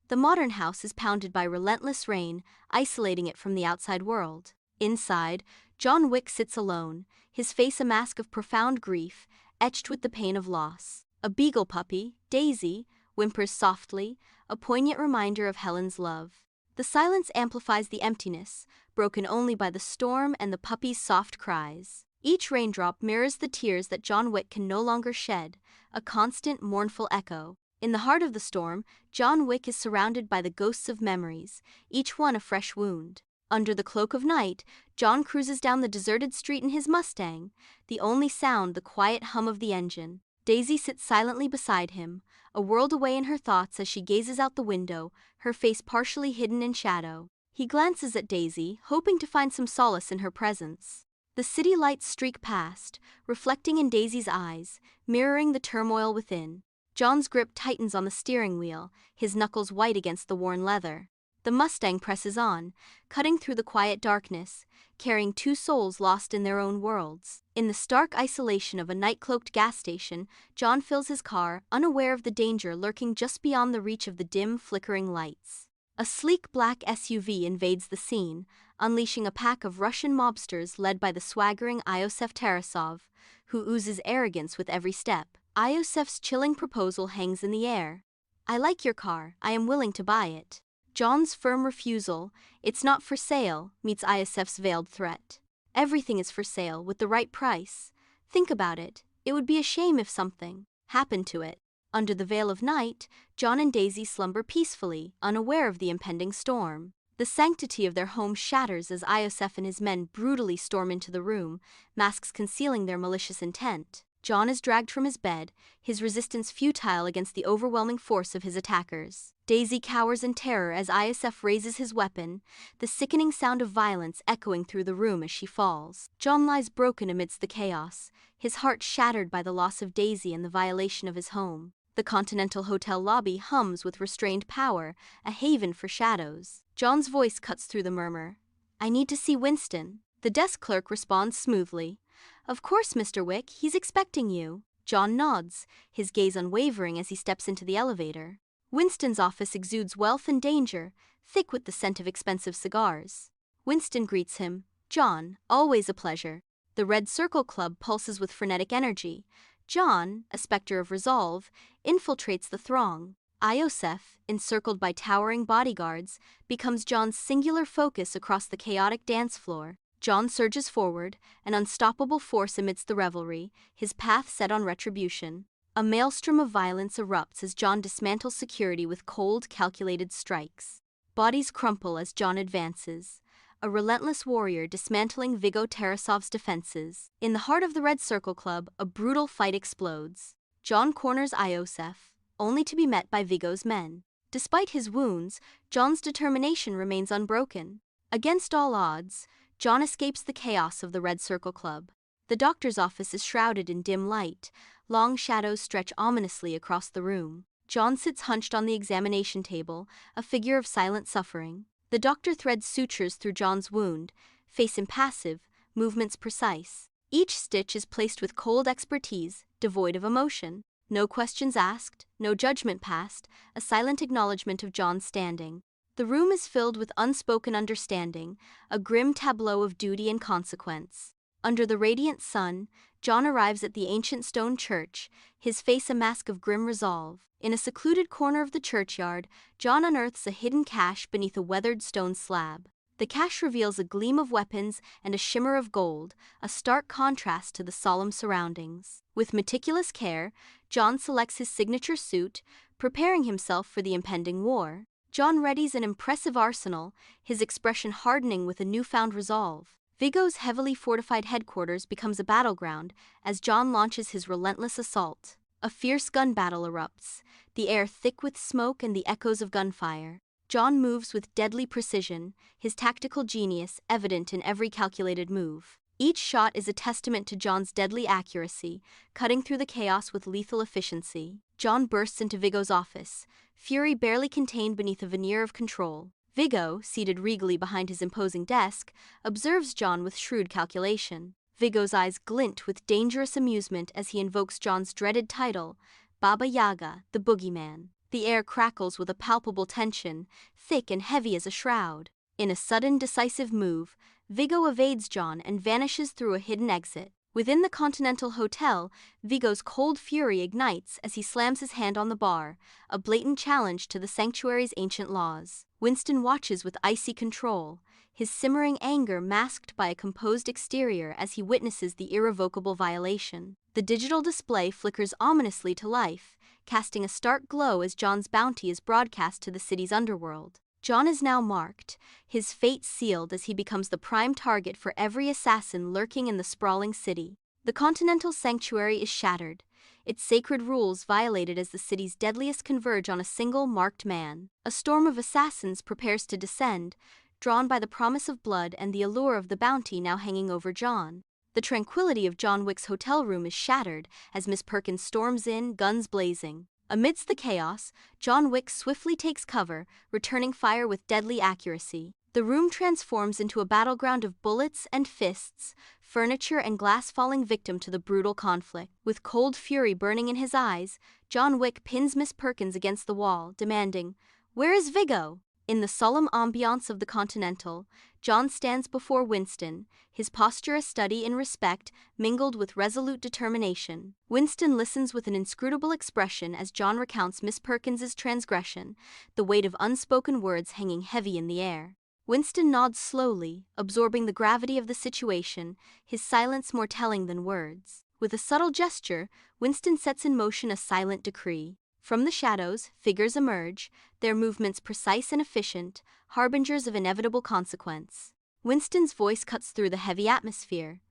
The modern house is pounded by relentless rain, isolating it from the outside world. Inside, John Wick sits alone, his face a mask of profound grief, etched with the pain of loss. A beagle puppy, Daisy, whimpers softly, a poignant reminder of Helen's love. The silence amplifies the emptiness, broken only by the storm and the puppy's soft cries. Each raindrop mirrors the tears that John Wick can no longer shed, a constant, mournful echo. In the heart of the storm, John Wick is surrounded by the ghosts of memories, each one a fresh wound. Under the cloak of night, John cruises down the deserted street in his Mustang, the only sound the quiet hum of the engine. Daisy sits silently beside him, a world away in her thoughts as she gazes out the window, her face partially hidden in shadow. He glances at Daisy, hoping to find some solace in her presence. The city lights streak past, reflecting in Daisy's eyes, mirroring the turmoil within. John's grip tightens on the steering wheel, his knuckles white against the worn leather. The Mustang presses on, cutting through the quiet darkness, carrying two souls lost in their own worlds. In the stark isolation of a night-cloaked gas station, John fills his car, unaware of the danger lurking just beyond the reach of the dim, flickering lights. A sleek black SUV invades the scene, unleashing a pack of Russian mobsters led by the swaggering Iosef Tarasov, who oozes arrogance with every step. Iosef's chilling proposal hangs in the air. "I like your car, I am willing to buy it." John's firm refusal, "It's not for sale," meets Iosef's veiled threat. "Everything is for sale, with the right price. Think about it, it would be a shame if something happened to it." Under the veil of night, John and Daisy slumber peacefully, unaware of the impending storm. The sanctity of their home shatters as Iosef and his men brutally storm into the room, masks concealing their malicious intent. John is dragged from his bed, his resistance futile against the overwhelming force of his attackers. Daisy cowers in terror as Iosef raises his weapon, the sickening sound of violence echoing through the room as she falls. John lies broken amidst the chaos, his heart shattered by the loss of Daisy and the violation of his home. The Continental Hotel lobby hums with restrained power, a haven for shadows. John's voice cuts through the murmur. "I need to see Winston." The desk clerk responds smoothly. "Of course, Mr. Wick, he's expecting you." John nods, his gaze unwavering as he steps into the elevator. Winston's office exudes wealth and danger, thick with the scent of expensive cigars. Winston greets him. "John, always a pleasure." The Red Circle Club pulses with frenetic energy. John, a specter of resolve, infiltrates the throng. Iosef, encircled by towering bodyguards, becomes John's singular focus across the chaotic dance floor. John surges forward, an unstoppable force amidst the revelry, his path set on retribution. A maelstrom of violence erupts as John dismantles security with cold, calculated strikes. Bodies crumple as John advances, a relentless warrior dismantling Viggo Tarasov's defenses. In the heart of the Red Circle Club, a brutal fight explodes. John corners Iosef, only to be met by Viggo's men. Despite his wounds, John's determination remains unbroken. Against all odds, John escapes the chaos of the Red Circle Club. The doctor's office is shrouded in dim light, long shadows stretch ominously across the room. John sits hunched on the examination table, a figure of silent suffering. The doctor threads sutures through John's wound, face impassive, movements precise. Each stitch is placed with cold expertise, devoid of emotion. No questions asked, no judgment passed, a silent acknowledgement of John's standing. The room is filled with unspoken understanding, a grim tableau of duty and consequence. Under the radiant sun, John arrives at the ancient stone church, his face a mask of grim resolve. In a secluded corner of the churchyard, John unearths a hidden cache beneath a weathered stone slab. The cache reveals a gleam of weapons and a shimmer of gold, a stark contrast to the solemn surroundings. With meticulous care, John selects his signature suit, preparing himself for the impending war. John readies an impressive arsenal, his expression hardening with a newfound resolve. Viggo's heavily fortified headquarters becomes a battleground as John launches his relentless assault. A fierce gun battle erupts, the air thick with smoke and the echoes of gunfire. John moves with deadly precision, his tactical genius evident in every calculated move. Each shot is a testament to John's deadly accuracy, cutting through the chaos with lethal efficiency. John bursts into Viggo's office, fury barely contained beneath a veneer of control. Viggo, seated regally behind his imposing desk, observes John with shrewd calculation. Viggo's eyes glint with dangerous amusement as he invokes John's dreaded title, Baba Yaga, the Boogeyman. The air crackles with a palpable tension, thick and heavy as a shroud. In a sudden, decisive move, Viggo evades John and vanishes through a hidden exit. Within the Continental Hotel, Viggo's cold fury ignites as he slams his hand on the bar, a blatant challenge to the sanctuary's ancient laws. Winston watches with icy control, his simmering anger masked by a composed exterior as he witnesses the irrevocable violation. The digital display flickers ominously to life, casting a stark glow as John's bounty is broadcast to the city's underworld. John is now marked, his fate sealed as he becomes the prime target for every assassin lurking in the sprawling city. The Continental Sanctuary is shattered, its sacred rules violated as the city's deadliest converge on a single marked man. A storm of assassins prepares to descend, drawn by the promise of blood and the allure of the bounty now hanging over John. The tranquility of John Wick's hotel room is shattered as Miss Perkins storms in, guns blazing. Amidst the chaos, John Wick swiftly takes cover, returning fire with deadly accuracy. The room transforms into a battleground of bullets and fists, furniture and glass falling victim to the brutal conflict. With cold fury burning in his eyes, John Wick pins Miss Perkins against the wall, demanding, "Where is Viggo?" In the solemn ambiance of the Continental, John stands before Winston, his posture a study in respect mingled with resolute determination. Winston listens with an inscrutable expression as John recounts Miss Perkins's transgression, the weight of unspoken words hanging heavy in the air. Winston nods slowly, absorbing the gravity of the situation, his silence more telling than words. With a subtle gesture, Winston sets in motion a silent decree. From the shadows, figures emerge, their movements precise and efficient, harbingers of inevitable consequence. Winston's voice cuts through the heavy atmosphere.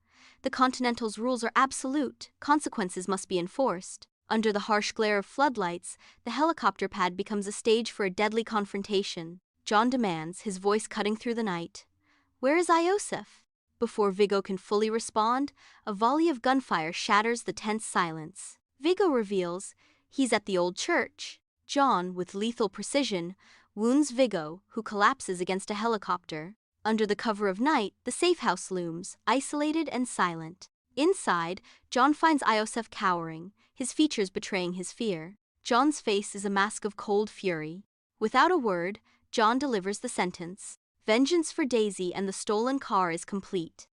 The Continental's rules are absolute, consequences must be enforced. Under the harsh glare of floodlights, the helicopter pad becomes a stage for a deadly confrontation. John demands, his voice cutting through the night, "Where is Iosef?" Before Viggo can fully respond, a volley of gunfire shatters the tense silence. Viggo reveals, "He's at the old church." John, with lethal precision, wounds Viggo, who collapses against a helicopter. Under the cover of night, the safe house looms, isolated and silent. Inside, John finds Iosef cowering, his features betraying his fear. John's face is a mask of cold fury. Without a word, John delivers the sentence. Vengeance for Daisy and the stolen car is complete.